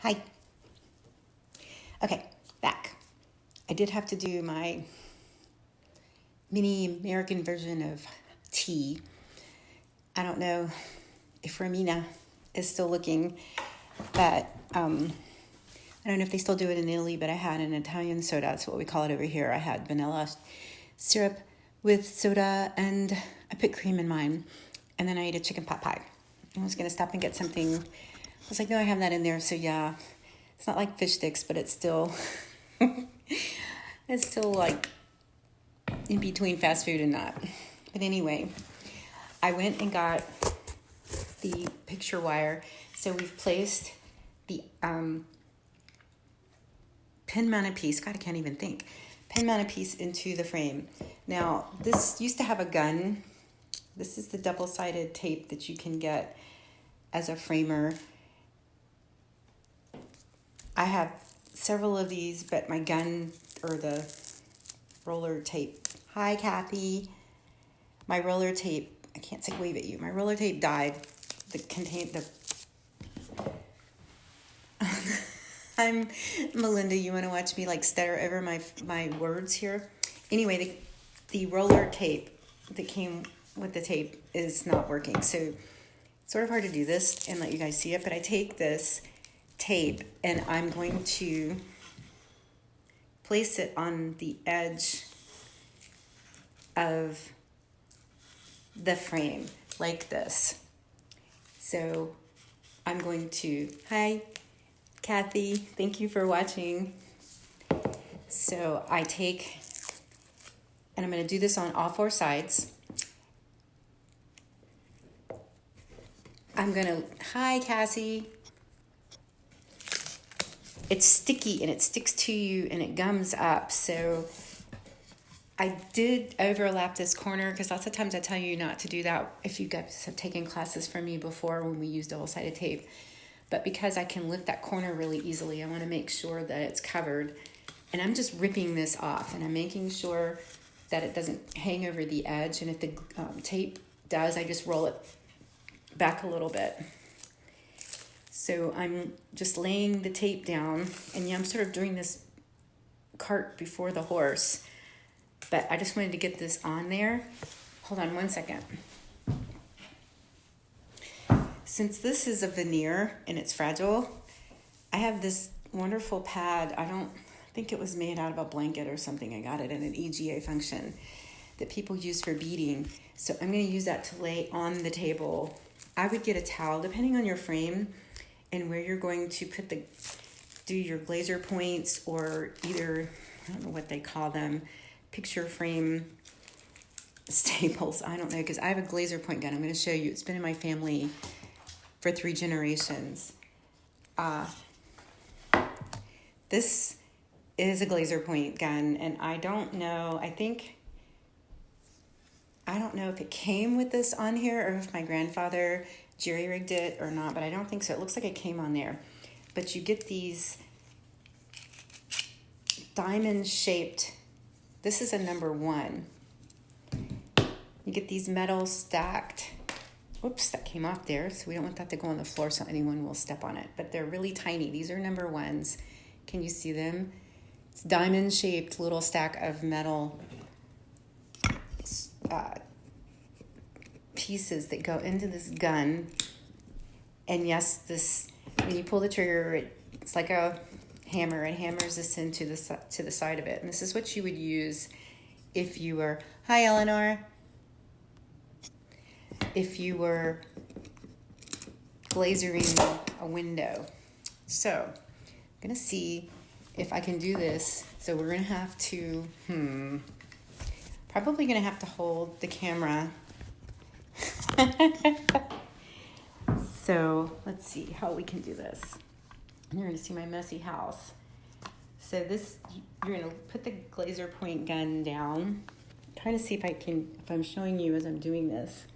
Hi. Okay, back. I did have to do my mini American version of tea. I don't know if Romina is still looking, but I don't know if they still do it in Italy, but I had an Italian soda. That's what we call it over here. I had vanilla syrup with soda, and I put cream in mine. And then I ate a chicken pot pie. I was going to stop and get something. I was like, no, I have that in there. So yeah, it's not like fish sticks, but it's still, it's still like in between fast food and not. But anyway, I went and got the picture wire. So we've placed the pin mounted piece. God, I can't even think. Pin mounted piece into the frame. Now, this used to have a gun. This is the double-sided tape that you can get as a framer. I have several of these, but my gun or the roller tape. Hi, Kathy. My roller tape, I can't say wave at you. My roller tape died. I'm Melinda. You want to watch me like stutter over my words here? Anyway, the roller tape that came with the tape is not working. So it's sort of hard to do this and let you guys see it. But I take this tape and I'm going to place it on the edge of the frame like this. So I'm going to, hi, Kathy, thank you for watching. So I take, and I'm going to do this on all four sides. I'm going to, hi, Cassie. It's sticky and it sticks to you and it gums up. So I did overlap this corner because lots of times I tell you not to do that if you guys have taken classes from me before when we use double-sided tape. But because I can lift that corner really easily, I want to make sure that it's covered. And I'm just ripping this off and I'm making sure that it doesn't hang over the edge. And if the tape does, I just roll it back a little bit. So I'm just laying the tape down, and yeah, I'm sort of doing this cart before the horse, but I just wanted to get this on there. Hold on one second. Since this is a veneer and it's fragile, I have this wonderful pad. I think it was made out of a blanket or something. I got it in an EGA function that people use for beading. So I'm going to use that to lay on the table. I would get a towel, depending on your frame and where you're going to do your glazer points, or either, I don't know what they call them, picture frame staples. I don't know, because I have a glazer point gun. I'm going to show you. It's been in my family for 3 generations. This is a glazer point gun, and I don't know if it came with this on here or if my grandfather jerry-rigged it or not, but I don't think so. It looks like it came on there. But you get these diamond-shaped, this is a number 1. You get these metal stacked, whoops, that came off there, so we don't want that to go on the floor so anyone will step on it. But they're really tiny. These are number 1s. Can you see them? It's diamond-shaped little stack of metal pieces that go into this gun. And yes, this, when you pull the trigger, it's like a hammer. It hammers this into to the side of it. And this is what you would use if you were, hi Eleanor, if you were glazering a window. So I'm gonna see if I can do this. So we're gonna have to, probably gonna have to hold the camera. So let's see how we can do this. You're gonna see my messy house. So you're gonna put the glazer point gun down. I'm trying to see if I'm showing you as I'm doing this.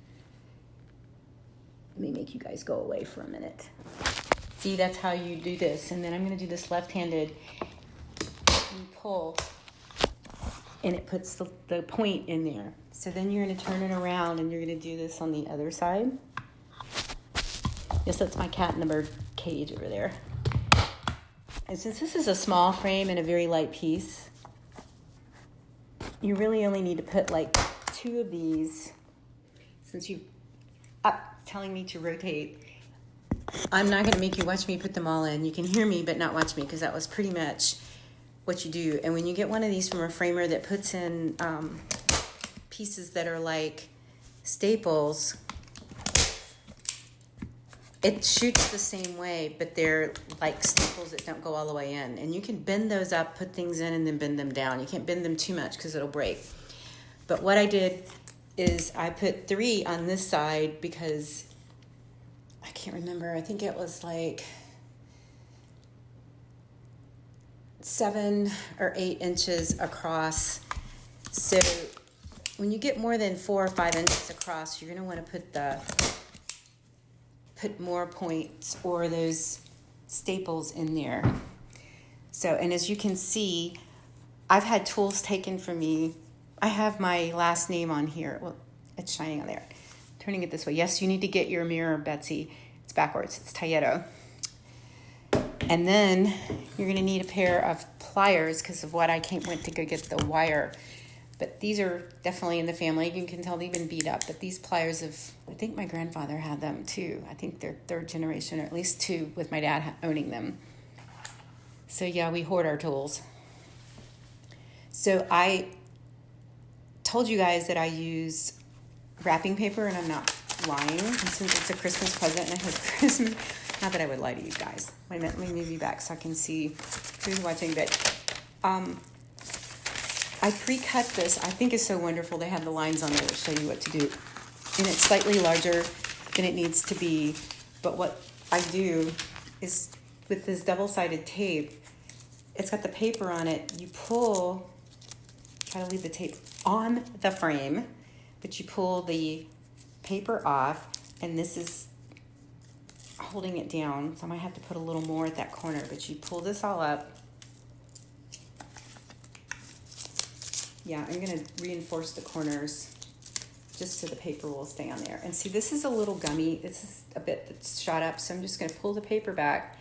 Let me make you guys go away for a minute. See, that's how you do this. And then I'm gonna do this left-handed. You pull, and it puts the point in there. So then you're gonna turn it around and you're gonna do this on the other side. Yes, that's my cat in the bird cage over there. And since this is a small frame and a very light piece, you really only need to put like 2 of these. Since you up telling me to rotate, I'm not going to make you watch me put them all in. You can hear me but not watch me, because that was pretty much what you do. And when you get one of these from a framer that puts in pieces that are like staples, it shoots the same way, but they're like staples that don't go all the way in. And you can bend those up, put things in, and then bend them down. You can't bend them too much because it'll break. But what I did is I put 3 on this side because I can't remember. I think it was like 7 or 8 inches across. So when you get more than 4 or 5 inches across, you're going to want to put more points or those staples in there. So, and as you can see, I've had tools taken from me. I have my last name on here. Well, it's shining on there. Turning it this way. Yes, you need to get your mirror, Betsy. It's backwards. It's Tayeto. And then you're going to need a pair of pliers because of what I went to go get the wire. But these are definitely in the family. You can tell they've been beat up. But these pliers I think my grandfather had them too. I think they're 3rd generation, or at least 2 with my dad owning them. So yeah, we hoard our tools. So I told you guys that I use wrapping paper, and I'm not lying. And since it's a Christmas present and I hope Christmas, not that I would lie to you guys. Wait a minute, let me move you back so I can see who's watching. But I pre-cut this. I think it's so wonderful. They have the lines on there that show you what to do. And it's slightly larger than it needs to be. But what I do is with this double-sided tape, it's got the paper on it. You pull, try to leave the tape on the frame, but you pull the paper off, and this is holding it down. So I might have to put a little more at that corner, but you pull this all up. Yeah, I'm going to reinforce the corners just so the paper will stay on there. And see, this is a little gummy. This is a bit that's shot up, so I'm just going to pull the paper back.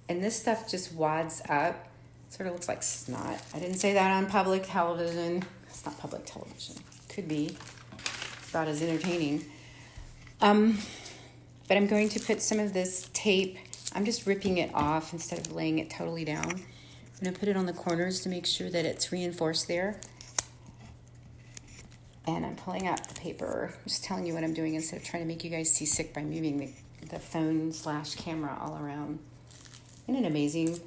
And this stuff just wads up. Sort of looks like snot. I didn't say that on public television. It's not public television. Could be. It's about as entertaining. But I'm going to put some of this tape. I'm just ripping it off instead of laying it totally down. I'm going to put it on the corners to make sure that it's reinforced there. And I'm pulling out the paper. I'm just telling you what I'm doing instead of trying to make you guys see sick by moving the phone/camera all around. Isn't it amazing?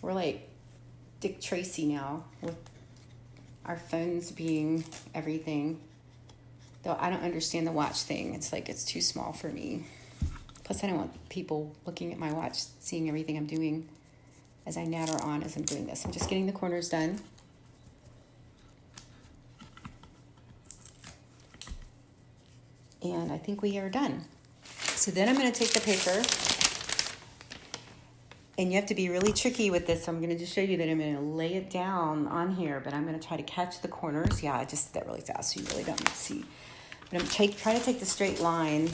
We're like Dick Tracy now with our phones being everything. Though I don't understand the watch thing. It's like it's too small for me. Plus I don't want people looking at my watch, seeing everything I'm doing as I natter on as I'm doing this. I'm just getting the corners done. And I think we are done. So then I'm going to take the paper, and you have to be really tricky with this. So I'm going to just show you that I'm going to lay it down on here, but I'm going to try to catch the corners. Yeah, I just did that really fast, so you really don't see. But I'm trying to take the straight line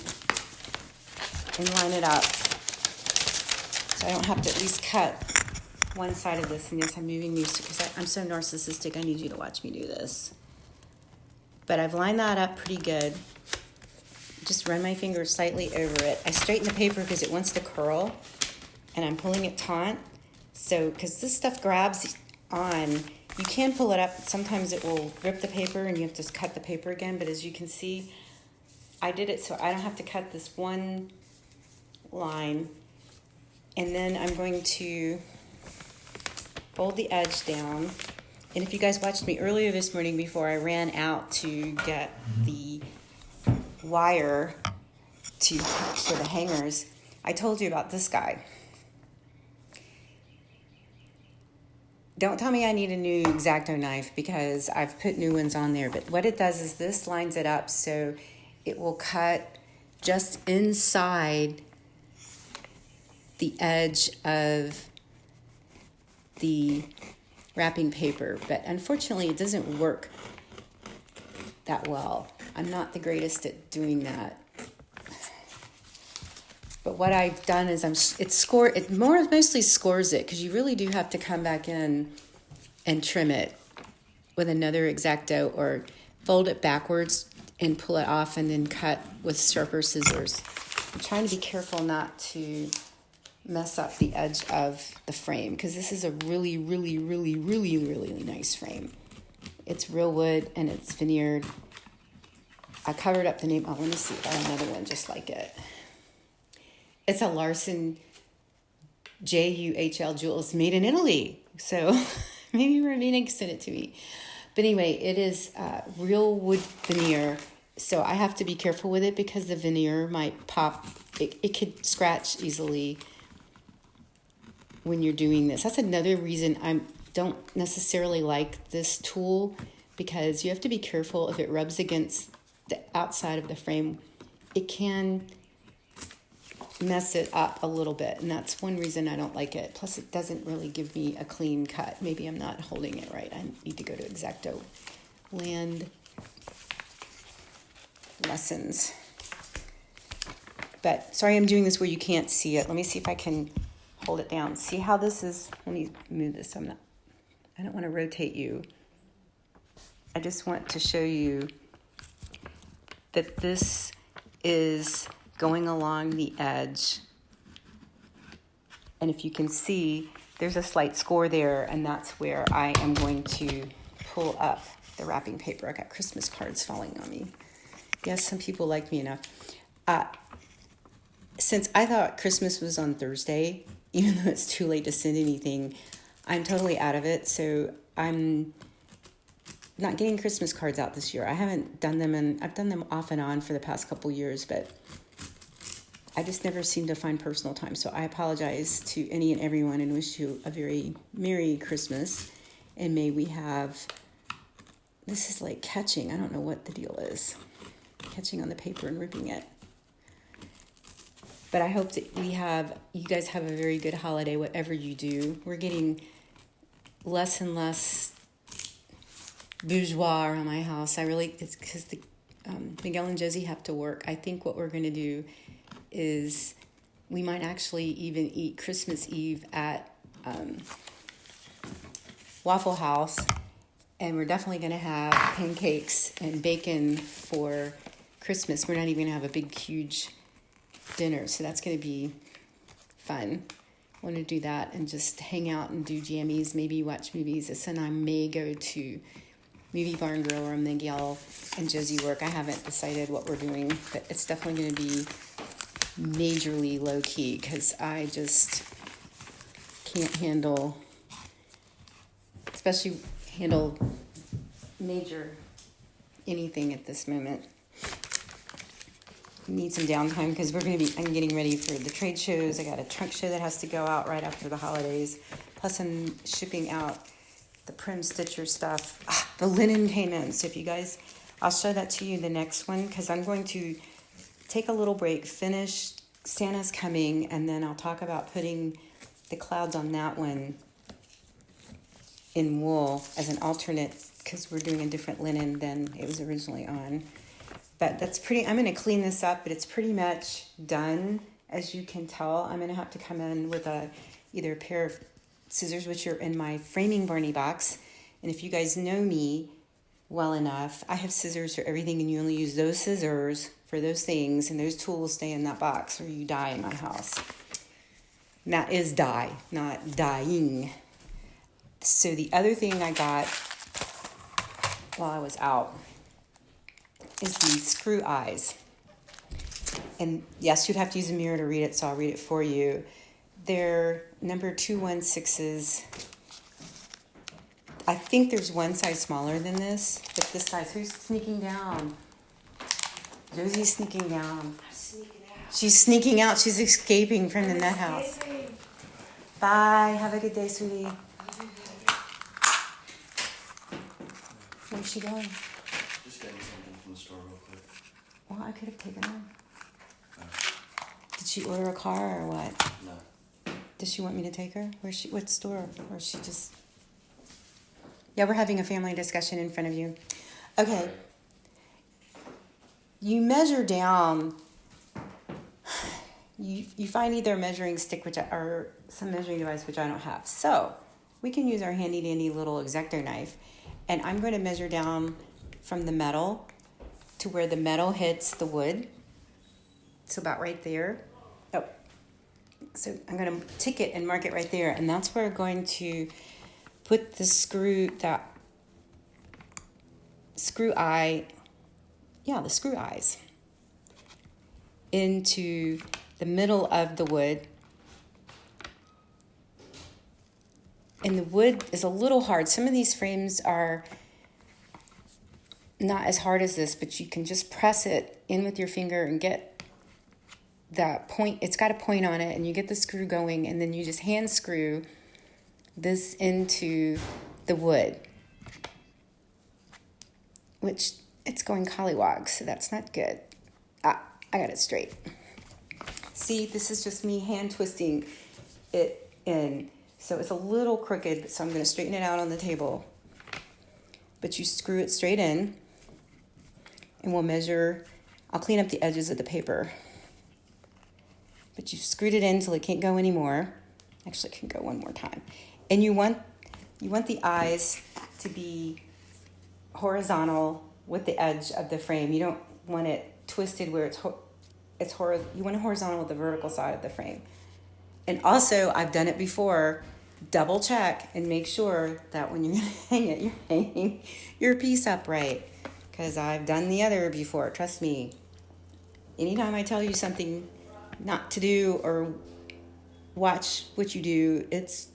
and line it up, so I don't have to at least cut one side of this. And yes, I'm moving these because I'm so narcissistic. I need you to watch me do this. But I've lined that up pretty good. Just run my finger slightly over it. I straighten the paper because it wants to curl, and I'm pulling it taut. So, because this stuff grabs on, you can pull it up. Sometimes it will rip the paper and you have to cut the paper again. But as you can see, I did it so I don't have to cut this one line. And then I'm going to fold the edge down. And if you guys watched me earlier this morning before I ran out to get the wire for the hangers, I told you about this guy. Don't tell me I need a new X-Acto knife because I've put new ones on there, but what it does is this lines it up so it will cut just inside the edge of the wrapping paper, but unfortunately it doesn't work that well. I'm not the greatest at doing that. But what I've done is mostly scores it, because you really do have to come back in and trim it with another X-Acto, or fold it backwards and pull it off and then cut with sharper scissors. I'm trying to be careful not to mess up the edge of the frame, because this is a really, really, really, really, really nice frame. It's real wood and it's veneered. I covered up the name. Oh, let me see. I have another one just like it. It's a Larson JUHL Jewels, made in Italy. So maybe Ravina can send it to me. But anyway, it is real wood veneer. So I have to be careful with it, because the veneer might pop. It could scratch easily when you're doing this. That's another reason I don't necessarily like this tool, because you have to be careful. If it rubs against the outside of the frame, it can mess it up a little bit, and that's one reason I don't like it. Plus, it doesn't really give me a clean cut. Maybe I'm not holding it right. I need to go to X-Acto Land Lessons. But sorry, I'm doing this where you can't see it. Let me see if I can hold it down. See how this is? Let me move this. I don't want to rotate you. I just want to show you that this is going along the edge. And if you can see, there's a slight score there, and that's where I am going to pull up the wrapping paper. I got Christmas cards falling on me. Yes, some people like me enough. Since I thought Christmas was on Thursday, even though it's too late to send anything, I'm totally out of it. So I'm not getting Christmas cards out this year. I haven't done them, and I've done them off and on for the past couple years, but I just never seem to find personal time. So I apologize to any and everyone and wish you a very Merry Christmas. And may we have, this is like catching. I don't know what the deal is. Catching on the paper and ripping it. But I hope that you guys have a very good holiday, whatever you do. We're getting less and less bourgeois around my house. It's because Miguel and Josie have to work. I think what we're going to do is we might actually even eat Christmas Eve at Waffle House, and we're definitely going to have pancakes and bacon for Christmas. We're not even going to have a big, huge dinner, so that's going to be fun. I want to do that and just hang out and do jammies, maybe watch movies. This and I may go to Movie Barn Grill or Miguel and Josie work. I haven't decided what we're doing, but it's definitely going to be majorly low-key, because I just can't handle major anything at this moment. Need some downtime, because I'm getting ready for the trade shows. I got a trunk show that has to go out right after the holidays. Plus I'm shipping out the Prim Stitcher stuff. The linen came in. So if you guys, I'll show that to you in the next one, because I'm going to take a little break, finish Santa's Coming, and then I'll talk about putting the clouds on that one in wool as an alternate, because we're doing a different linen than it was originally on. But I'm going to clean this up, but it's pretty much done. As you can tell, I'm going to have to come in with either a pair of scissors, which are in my framing Barney box. And if you guys know me well enough, I have scissors for everything, and you only use those scissors for those things, and those tools stay in that box, or you die in my house. And that is die, not dying. So the other thing I got while I was out is these screw eyes. And yes, you'd have to use a mirror to read it, so I'll read it for you. They're number 216s. I think there's one size smaller than this, but this size. Who's sneaking down? Josie's sneaking down. She's sneaking out. She's escaping from the nut house. Bye. Have a good day, sweetie. Where's she going? Just getting something from the store real quick. Well, I could have taken her. Did she order a car or what? No. Does she want me to take her? What store? Or is she just... Yeah, we're having a family discussion in front of you. Okay. You measure down you find either a measuring stick or some measuring device, which I don't have. So we can use our handy dandy little X-Acto knife, and I'm going to measure down from the metal to where the metal hits the wood. So about right there. Oh, so I'm going to tick it and mark it right there, and that's where we're going to put the screw eyes into the middle of the wood. And the wood is a little hard. Some of these frames are not as hard as this, but you can just press it in with your finger and get that point. It's got a point on it, and you get the screw going, and then you just hand screw this into the wood, which it's going collywog, so that's not good. I got it straight. See, this is just me hand twisting it in. So it's a little crooked, so I'm going to straighten it out on the table. But you screw it straight in, and we'll measure. I'll clean up the edges of the paper. But you've screwed it in until it can't go anymore. Actually, it can go one more time. And you want the eyes to be horizontal with the edge of the frame. You don't want it twisted where you want it horizontal with the vertical side of the frame. And also, I've done it before. Double check and make sure that when you're going to hang it, you're hanging your piece upright. Because I've done the other before. Trust me. Anytime I tell you something not to do or watch what you do, it's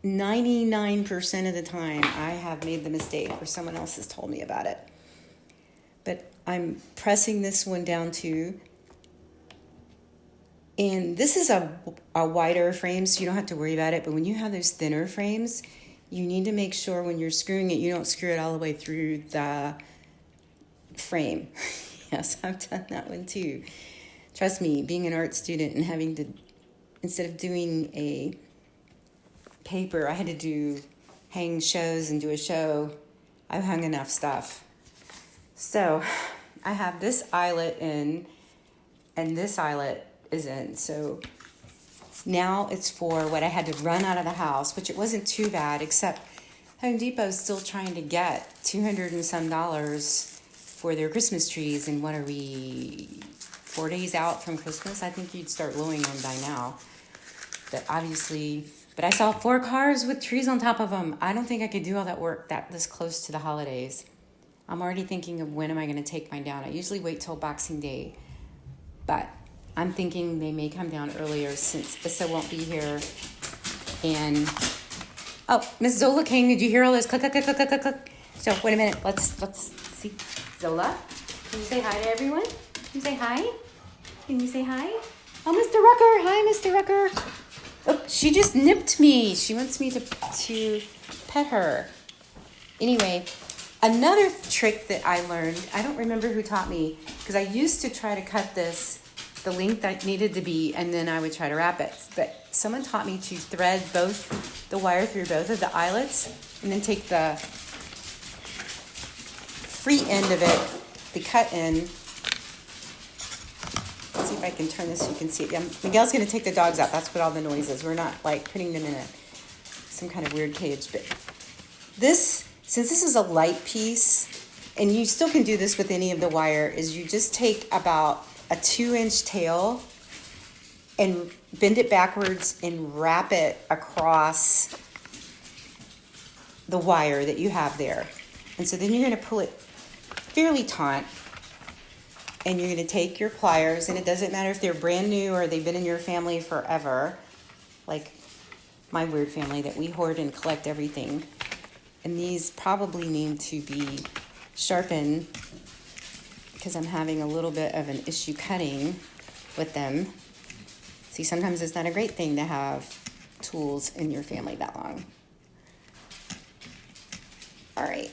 99% of the time I have made the mistake or someone else has told me about it. But I'm pressing this one down too. And this is a wider frame, so you don't have to worry about it. But when you have those thinner frames, you need to make sure when you're screwing it, you don't screw it all the way through the frame. Yes, I've done that one too. Trust me, being an art student and having to, instead of doing a paper, I had to hang shows and do a show. I've hung enough stuff. So I have this eyelet in, and this eyelet is in. So now it's for what I had to run out of the house, which it wasn't too bad, except Home Depot's still trying to get $200 and some for their Christmas trees. And what are we, 4 days out from Christmas? I think you'd start blowing them by now. But I saw 4 cars with trees on top of them. I don't think I could do all that work this close to the holidays. I'm already thinking of when am I going to take mine down. I usually wait till Boxing Day, but I'm thinking they may come down earlier since Issa won't be here. And, oh, Miss Zola King, did you hear all this click, click, click, click, click, click? So, wait a minute. Let's see. Zola, can you say hi to everyone? Can you say hi? Can you say hi? Oh, Mr. Rucker. Hi, Mr. Rucker. Oh, she just nipped me. She wants me to pet her. Anyway, another trick that I learned, I don't remember who taught me, because I used to try to cut the length that needed to be, and then I would try to wrap it. But someone taught me to thread the wire through both of the eyelets, and then take the free end of it, the cut end. Let's see if I can turn this so you can see it. Yeah, Miguel's going to take the dogs out. That's what all the noise is. We're not like putting them in some kind of weird cage. But since this is a light piece, and you still can do this with any of the wire, is you just take about a 2-inch tail and bend it backwards and wrap it across the wire that you have there. And so then you're going to pull it fairly taut, and you're going to take your pliers, and it doesn't matter if they're brand new or they've been in your family forever, like my weird family that we hoard and collect everything. And these probably need to be sharpened because I'm having a little bit of an issue cutting with them. See, sometimes it's not a great thing to have tools in your family that long. All right.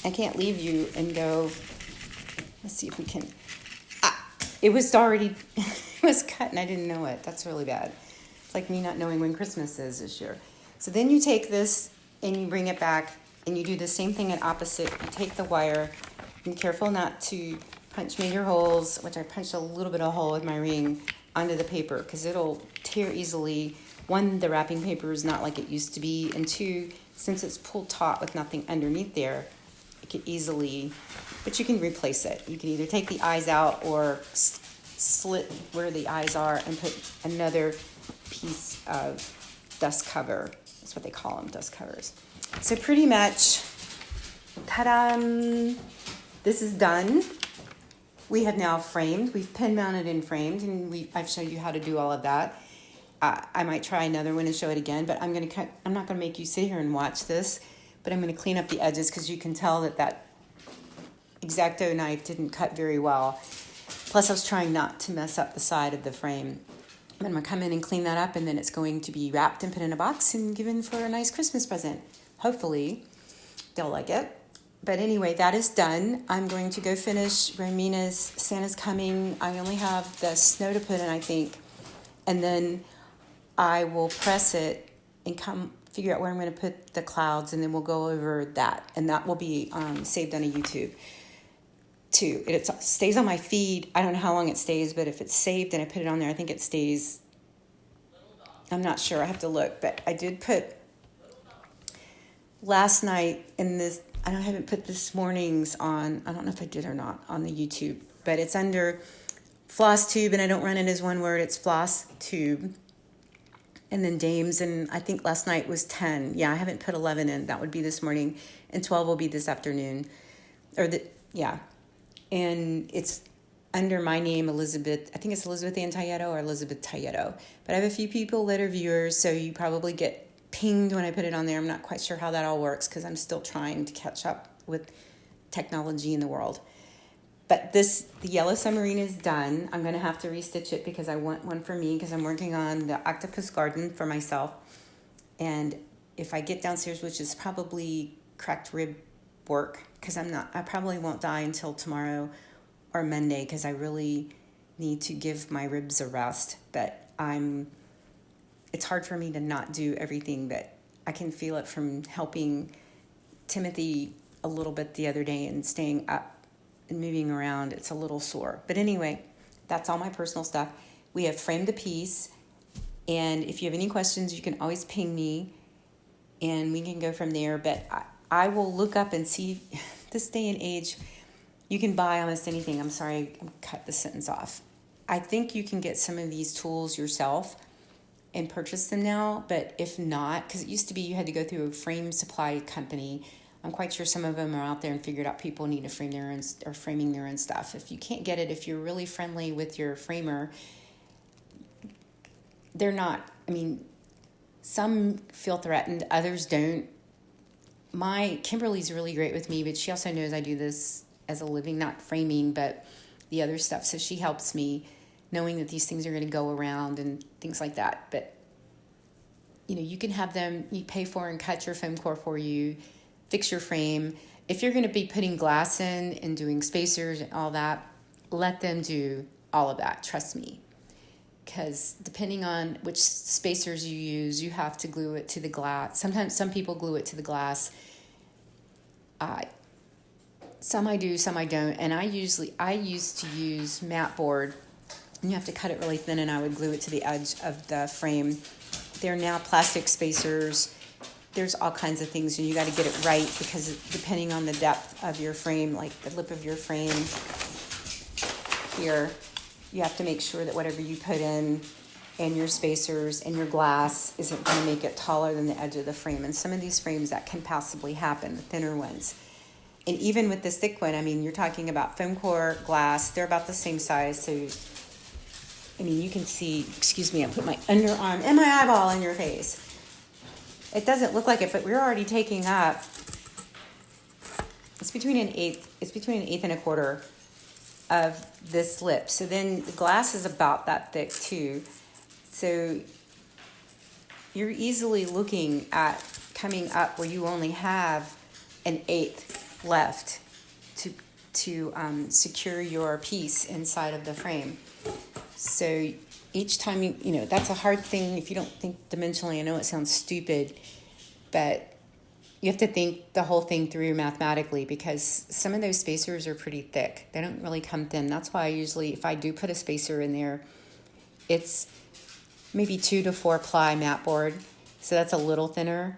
I can't leave you and go, let's see if we can, it was already, it was cut and I didn't know it. That's really bad. It's like me not knowing when Christmas is this year. So then you take this and you bring it back and you do the same thing at opposite. You take the wire, and be careful not to punch major holes, which I punched a little bit of hole with my ring onto the paper because it'll tear easily. One, the wrapping paper is not like it used to be, and two, since it's pulled taut with nothing underneath there, it could easily, but you can replace it. You can either take the eyes out or slit where the eyes are and put another piece of dust cover. That's what they call them, dust covers. So pretty much, ta-da, this is done. We have now framed. We've pin mounted and framed, and I've shown you how to do all of that. I might try another one and show it again, but I'm not gonna make you sit here and watch this, but I'm gonna clean up the edges because you can tell that X-Acto knife didn't cut very well. Plus I was trying not to mess up the side of the frame. I'm gonna come in and clean that up, and then it's going to be wrapped and put in a box and given for a nice Christmas present. Hopefully they'll like it. But anyway, that is done. I'm going to go finish Romina's Santa's Coming. I only have the snow to put in, I think. And then I will press it and figure out where I'm going to put the clouds, and then we'll go over that. And that will be saved on a YouTube too. It stays on my feed. I don't know how long it stays, but if it's saved and I put it on there, I think it stays. I'm not sure. I have to look. But I did put last night in this. I haven't put this morning's on. I don't know if I did or not on the YouTube. But it's under Floss Tube, and I don't run it as one word. It's Floss Tube. And then Dames, and I think last night was 10. Yeah, I haven't put 11 in. That would be this morning. And 12 will be this afternoon. And it's under my name, Elizabeth. I think it's Elizabeth Ann Tayeto or Elizabeth Tayeto. But I have a few people that are viewers, so you probably get pinged when I put it on there. I'm not quite sure how that all works because I'm still trying to catch up with technology in the world. But the yellow submarine is done. I'm going to have to restitch it because I want one for me because I'm working on the octopus garden for myself. And if I get downstairs, which is probably cracked rib work, because I probably won't die until tomorrow or Monday because I really need to give my ribs a rest. But it's hard for me to not do everything, but I can feel it from helping Timothy a little bit the other day and staying up and moving around. It's a little sore. But anyway, that's all my personal stuff. We have framed the piece, and if you have any questions, you can always ping me, and we can go from there. But I will look up and see. This day and age, you can buy almost anything. I'm sorry, I cut the sentence off. I think you can get some of these tools yourself and purchase them now, but if not, because it used to be you had to go through a frame supply company. I'm quite sure some of them are out there and figured out people need to frame their own or framing their own stuff. If you can't get it, if you're really friendly with your framer, they're not. I mean, some feel threatened, others don't. Kimberly's really great with me, but she also knows I do this as a living, not framing, but the other stuff. So she helps me knowing that these things are going to go around and things like that. But, you can have them, you pay for and cut your foam core for you, fix your frame. If you're going to be putting glass in and doing spacers and all that, let them do all of that. Trust me. Because depending on which spacers you use, you have to glue it to the glass. Sometimes some people glue it to the glass. Some I do, some I don't. And I used to use mat board, and you have to cut it really thin, and I would glue it to the edge of the frame. They're now plastic spacers. There's all kinds of things, and you got to get it right because depending on the depth of your frame, like the lip of your frame here, you have to make sure that whatever you put in and your spacers and your glass isn't going to make it taller than the edge of the frame. And some of these frames, that can possibly happen, the thinner ones. And even with this thick one, I mean, you're talking about foam core, glass, they're about the same size. So, I mean, you can see, excuse me, I put my underarm and my eyeball in your face. It doesn't look like it, but we're already taking up, it's between an eighth and a quarter of this lip. So then the glass is about that thick too. So you're easily looking at coming up where you only have an eighth left to secure your piece inside of the frame. So each time that's a hard thing if you don't think dimensionally. I know it sounds stupid, but you have to think the whole thing through mathematically because some of those spacers are pretty thick. They don't really come thin. That's why I usually, if I do put a spacer in there, it's maybe 2 to 4 ply mat board. So that's a little thinner.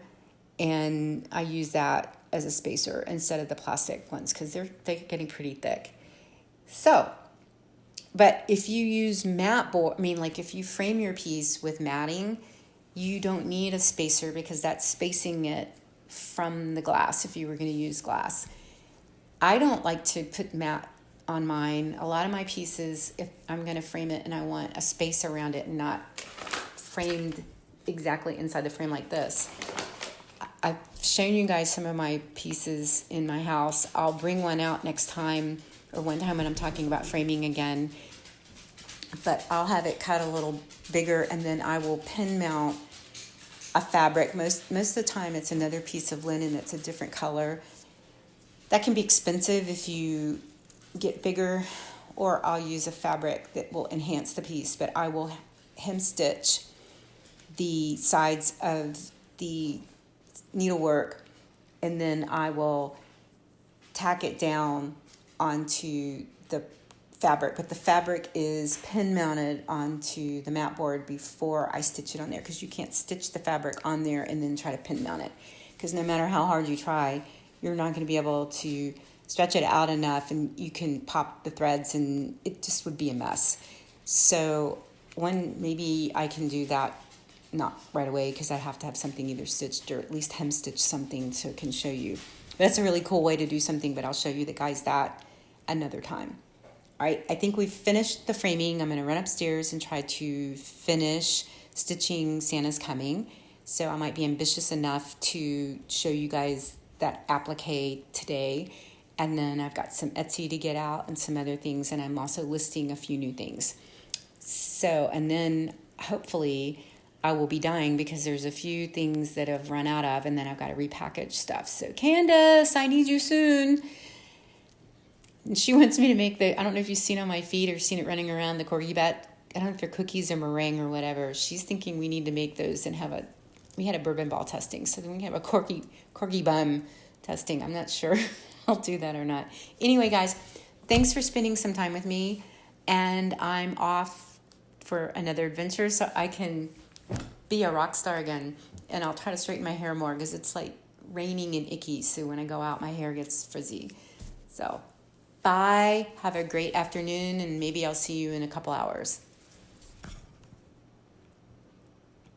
And I use that as a spacer instead of the plastic ones because they're getting pretty thick. So, but if you use mat board, I mean, like if you frame your piece with matting, you don't need a spacer because that's spacing it from the glass if you were going to use glass. I don't like to put mat on mine. A lot of my pieces, if I'm going to frame it and I want a space around it and not framed exactly inside the frame like this. I've shown you guys some of my pieces in my house. I'll bring one out next time or one time when I'm talking about framing again. But I'll have it cut a little bigger and then I will pin mount a fabric. Most of the time it's another piece of linen that's a different color. That can be expensive if you get bigger, or I'll use a fabric that will enhance the piece, but I will hem stitch the sides of the needlework and then I will tack it down onto the fabric, but the fabric is pin mounted onto the mat board before I stitch it on there because you can't stitch the fabric on there and then try to pin mount it because no matter how hard you try, you're not going to be able to stretch it out enough and you can pop the threads and it just would be a mess. So maybe I can do that, not right away because I have to have something either stitched or at least hem stitch something so it can show you. But that's a really cool way to do something, but I'll show you the guys that another time. All right, I think we've finished the framing. I'm going to run upstairs and try to finish stitching Santa's Coming. So I might be ambitious enough to show you guys that applique today. And then I've got some Etsy to get out and some other things. And I'm also listing a few new things. So, and then hopefully I will be dying because there's a few things that I've run out of. And then I've got to repackage stuff. So Candace, I need you soon. And she wants me to make I don't know if you've seen on my feed or seen it running around, the corgi bat. I don't know if they're cookies or meringue or whatever. She's thinking we need to make those and we had a bourbon ball testing. So then we have a corgi bun testing. I'm not sure I'll do that or not. Anyway, guys, thanks for spending some time with me. And I'm off for another adventure so I can be a rock star again. And I'll try to straighten my hair more because it's like raining and icky. So when I go out, my hair gets frizzy. So bye. Have a great afternoon, and maybe I'll see you in a couple hours.